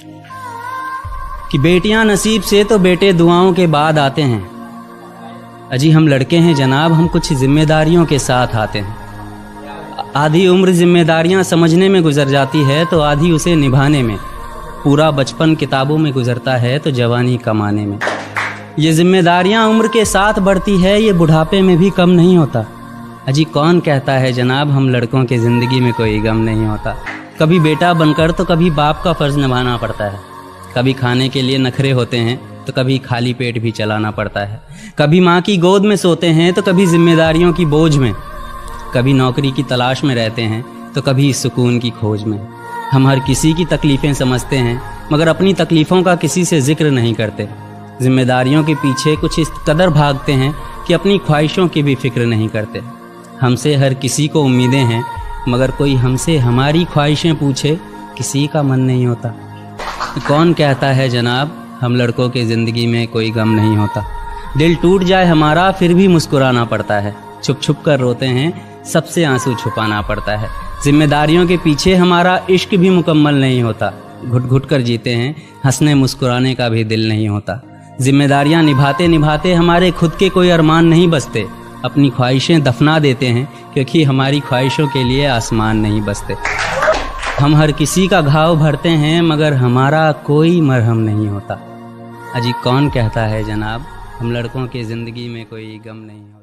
کہ बेटियां नसीब से तो बेटे दुआओं के बाद आते हैं। अजी हम लड़के हैं जनाब, हम कुछ जिम्मेदारियों के साथ आते हैं। आधी उम्र जिम्मेदारियां समझने में गुजर जाती है तो आधी उसे निभाने में। पूरा बचपन किताबों में गुजरता है तो जवानी कमाने में। ये जिम्मेदारियां उम्र के साथ बढ़ती है, ये बुढ़ापे में भी कम नहीं होता। अजी कौन कहता है जनाब हम लड़कों की ज़िंदगी में कोई गम नहीं होता। कभी बेटा बनकर तो कभी बाप का फ़र्ज़ निभाना पड़ता है। कभी खाने के लिए नखरे होते हैं तो कभी खाली पेट भी चलाना पड़ता है। कभी माँ की गोद में सोते हैं तो कभी जिम्मेदारियों की बोझ में। कभी नौकरी की तलाश में रहते हैं तो कभी सुकून की खोज में। हम हर किसी की तकलीफ़ें समझते हैं मगर अपनी तकलीफ़ों का किसी से जिक्र नहीं करते। जिम्मेदारियों के पीछे कुछ इस कदर भागते हैं कि अपनी ख्वाहिशों की भी फिक्र नहीं करते। हमसे हर किसी को उम्मीदें हैं मगर कोई हमसे हमारी ख्वाहिशें पूछे किसी का मन नहीं होता। कौन कहता है जनाब हम लड़कों की ज़िंदगी में कोई गम नहीं होता। दिल टूट जाए हमारा फिर भी मुस्कुराना पड़ता है। छुप छुप कर रोते हैं, सबसे आंसू छुपाना पड़ता है। जिम्मेदारियों के पीछे हमारा इश्क भी मुकम्मल नहीं होता। घुट घुट कर जीते हैं, हंसने मुस्कुराने का भी दिल नहीं होता। जिम्मेदारियां निभाते निभाते हमारे खुद के कोई अरमान नहीं बसते। अपनी ख्वाहिशें दफना देते हैं क्योंकि हमारी ख्वाहिशों के लिए आसमान नहीं बसते। हम हर किसी का घाव भरते हैं मगर हमारा कोई मरहम नहीं होता। अजी कौन कहता है जनाब हम लड़कों की ज़िंदगी में कोई गम नहीं होता।